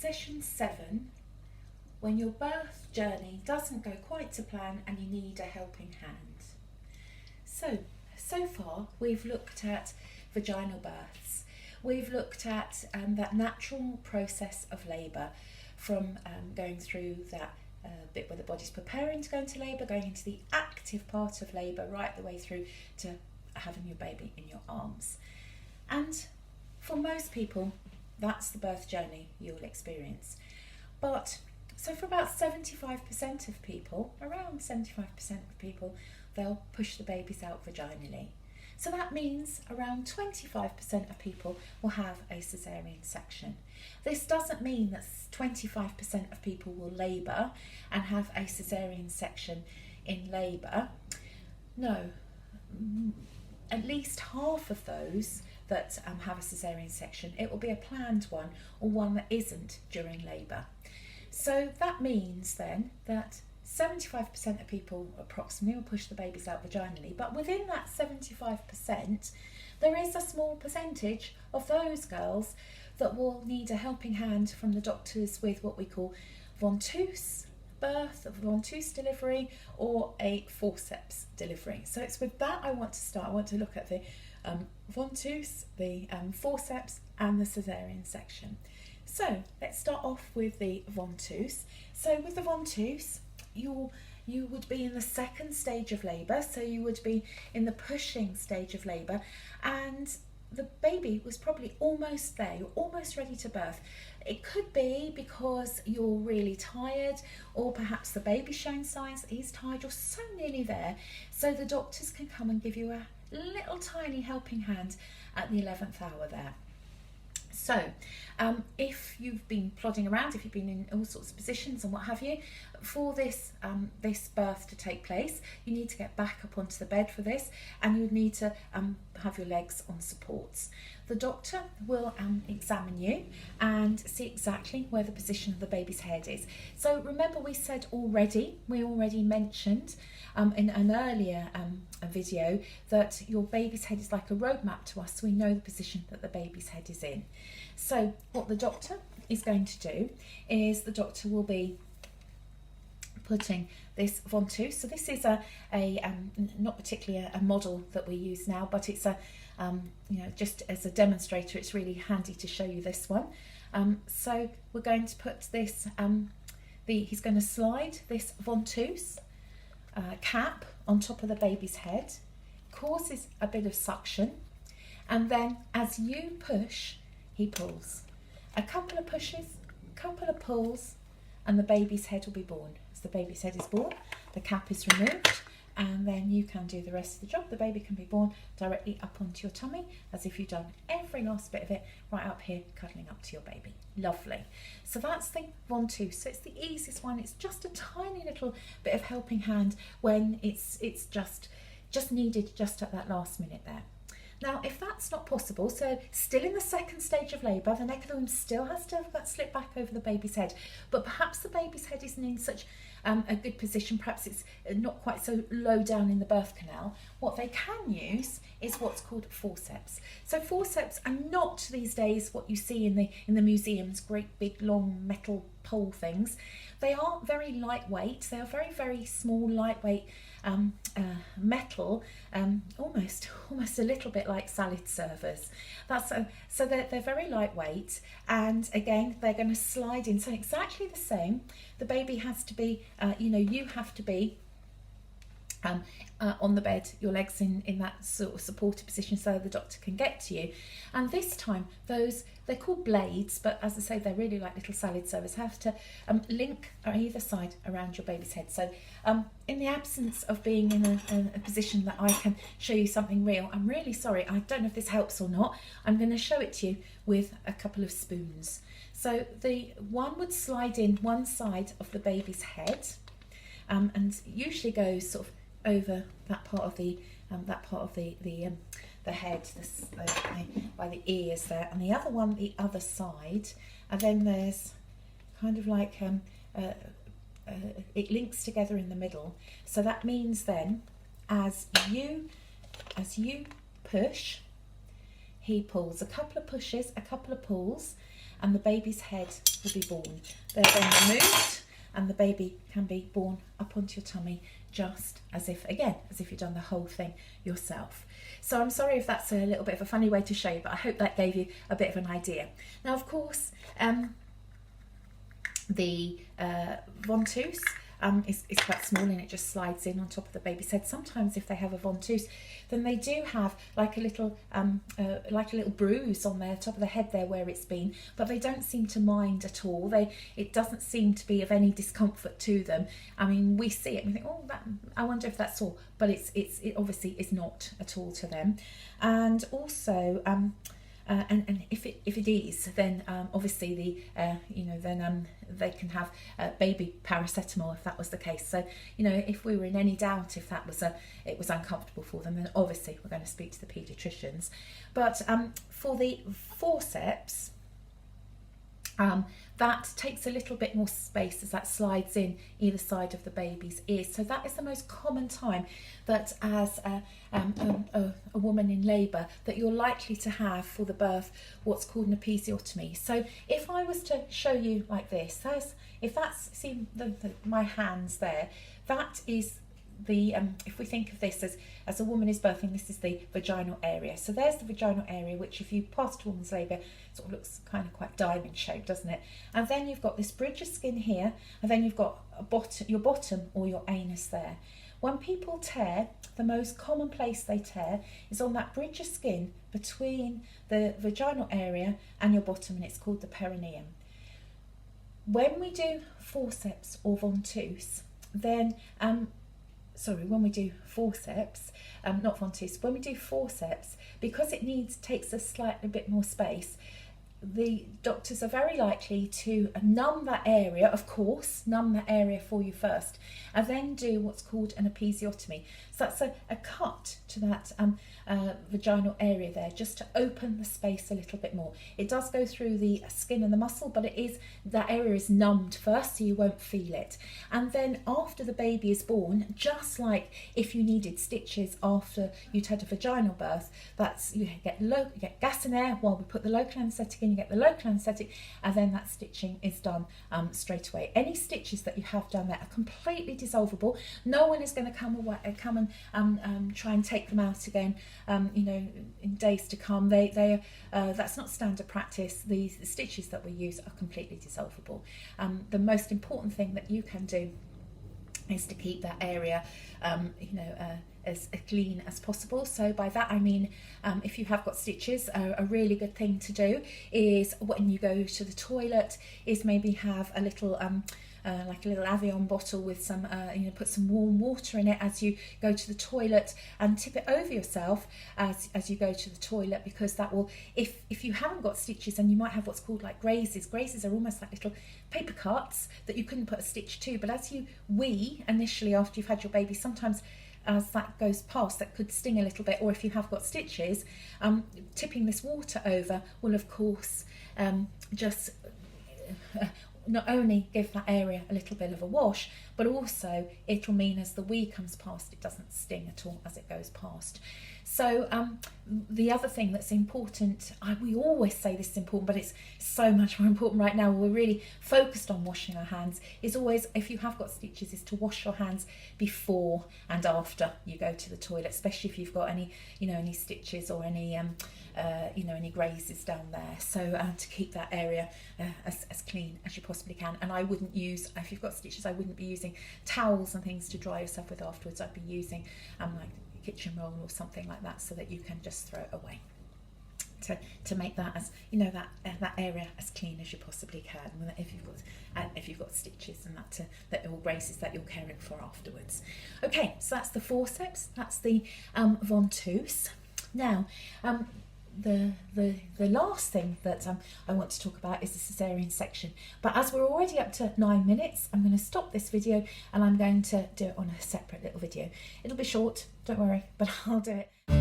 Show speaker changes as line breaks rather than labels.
session 7, when your birth journey doesn't go quite to plan and you need a helping hand. So far we've looked at vaginal births. We've looked at that natural process of labour, from going through that bit where the body's preparing to go into labour, going into the active part of labour, right the way through to having your baby in your arms. And for most people, that's the birth journey you'll experience. But so for about 75% of people, around 75% of people, they'll push the babies out vaginally. So that means around 25% of people will have a caesarean section. This doesn't mean that 25% of people will labour and have a caesarean section in labour. No, at least half of those that have a caesarean section, it will be a planned one or one that isn't during labour. So that means then that 75% of people approximately will push the babies out vaginally, but within that 75%, there is a small percentage of those girls that will need a helping hand from the doctors with what we call Ventouse birth, a Ventouse delivery, or a Forceps delivery. So it's with that I want to start. I want to look at the Ventouse, the Forceps and the caesarean section. So let's start off with the Ventouse. So with the Ventouse, you would be in the second stage of labour, so you would be in the pushing stage of labour, and the baby was probably almost there, you're almost ready to birth. It could be because you're really tired, or perhaps the baby's showing signs that he's tired, you're so nearly there, so the doctors can come and give you a little tiny helping hand at the 11th hour there. So if you've been plodding around, if you've been in all sorts of positions and what have you, for this this birth to take place, you need to get back up onto the bed for this, and you would need to have your legs on supports. The doctor will examine you and see exactly where the position of the baby's head is. So remember, we already mentioned in an earlier video that your baby's head is like a road map to us, so we know the position that the baby's head is in. So what the doctor is going to do is the doctor will be putting this Ventouse. So this is a not particularly a model that we use now, but it's a just as a demonstrator, it's really handy to show you this one. So we're going to put this he's going to slide this Ventouse cap on top of the baby's head, causes a bit of suction, and then as you push, he pulls. A couple of pushes, a couple of pulls, and the baby's head will be born. As the baby's head is born, the cap is removed, and then you can do the rest of the job. The baby can be born directly up onto your tummy, as if you've done every last bit of it, right up here, cuddling up to your baby. Lovely. So that's the Ventouse. So it's the easiest one. It's just a tiny little bit of helping hand when it's just needed just at that last minute there. Now, if that's not possible, so still in the second stage of labour, the neck of the womb still has to have that slip back over the baby's head, but perhaps the baby's head isn't in such a good position, perhaps it's not quite so low down in the birth canal. What they can use is what's called forceps. So forceps are not these days what you see in the museums, great big long metal pole things. They are very lightweight. They are very, very small, lightweight metal, almost a little bit like salad servers. So they're very lightweight, and again they're going to slide in. So exactly the same. The baby has to be, you have to be on the bed, your legs in that sort of supported position so the doctor can get to you. And this time they're called blades, but as I say, they're really like little salad servers, have to link either side around your baby's head. So in the absence of being in a position that I can show you something real, I'm really sorry, I don't know if this helps or not. I'm going to show it to you with a couple of spoons. So the one would slide in one side of the baby's head, and usually goes sort of over that part of the head, by the ears there, and the other one the other side, and then there's kind of like it links together in the middle. So that means then as you push, he pulls. A couple of pushes, a couple of pulls, and the baby's head will be born. They're then removed and the baby can be born up onto your tummy, just as if, again, as if you've done the whole thing yourself. So I'm sorry if that's a little bit of a funny way to show you, but I hope that gave you a bit of an idea. Now, of course, the ventouse is quite small and it just slides in on top of the baby's head. Sometimes if they have a ventouse, then they do have like a little bruise on the top of the head there where it's been, but they don't seem to mind at all. It doesn't seem to be of any discomfort to them. I mean, we see it and we think, oh, I wonder if that's all, but it obviously is not at all to them. And also and if it is, then obviously they can have baby paracetamol if that was the case. So if we were in any doubt if it was uncomfortable for them, then obviously we're going to speak to the paediatricians. But for the forceps, that takes a little bit more space as that slides in either side of the baby's ears. So that is the most common time that as a woman in labour that you're likely to have for the birth what's called an episiotomy. So if I was to show you like this, see my hands there, that is the if we think of this as a woman is birthing, this is the vaginal area. So there's the vaginal area, which if you past a woman's labour sort of looks kind of quite diamond shaped, doesn't it? And then you've got this bridge of skin here, and then you've got your bottom or your anus there. When people tear, the most common place they tear is on that bridge of skin between the vaginal area and your bottom, and it's called the perineum. When we do forceps or ventouse, then when we do forceps, not ventouse, when we do forceps, because it takes a slightly bit more space, the doctors are very likely to numb that area, of course, numb that area for you first, and then do what's called an episiotomy. So that's a cut to that vaginal area there, just to open the space a little bit more. It does go through the skin and the muscle, but that area is numbed first, so you won't feel it. And then after the baby is born, just like if you needed stitches after you'd had a vaginal birth, you get gas and air while we put the local anaesthetic in, you get the local anaesthetic, and then that stitching is done straight away. Any stitches that you have done there are completely dissolvable. No one is going to come and try and take them out again in days to come. That's not standard practice. The stitches that we use are completely dissolvable. The most important thing that you can do is to keep that area as clean as possible. So by that I mean if you have got stitches, a really good thing to do is when you go to the toilet is maybe have a little like a little Avion bottle with some, put some warm water in it as you go to the toilet, and tip it over yourself as you go to the toilet, because that will, if you haven't got stitches, and you might have what's called like grazes. Grazes are almost like little paper cuts that you couldn't put a stitch to, but as you wee initially after you've had your baby, sometimes as that goes past, that could sting a little bit, or if you have got stitches, tipping this water over will of course just not only give that area a little bit of a wash, but also it'll mean as the wee comes past, it doesn't sting at all as it goes past. So the other thing that's important, we always say this is important, but it's so much more important right now, we're really focused on washing our hands, is always, if you have got stitches, is to wash your hands before and after you go to the toilet, especially if you've got any stitches or any grazes down there. So to keep that area as clean as you possibly can. And I wouldn't use, if you've got stitches, I wouldn't be using towels and things to dry yourself with afterwards. I'd be using like kitchen roll or something like that, so that you can just throw it away, to make that as that area as clean as you possibly can, if you've got stitches and that all grazes that you're caring for afterwards. Okay, so that's the forceps, that's the ventouse. Now the last thing that I want to talk about is the caesarean section, but as we're already up to 9 minutes, I'm going to stop this video and I'm going to do it on a separate little video. It'll be short, don't worry, but I'll do it.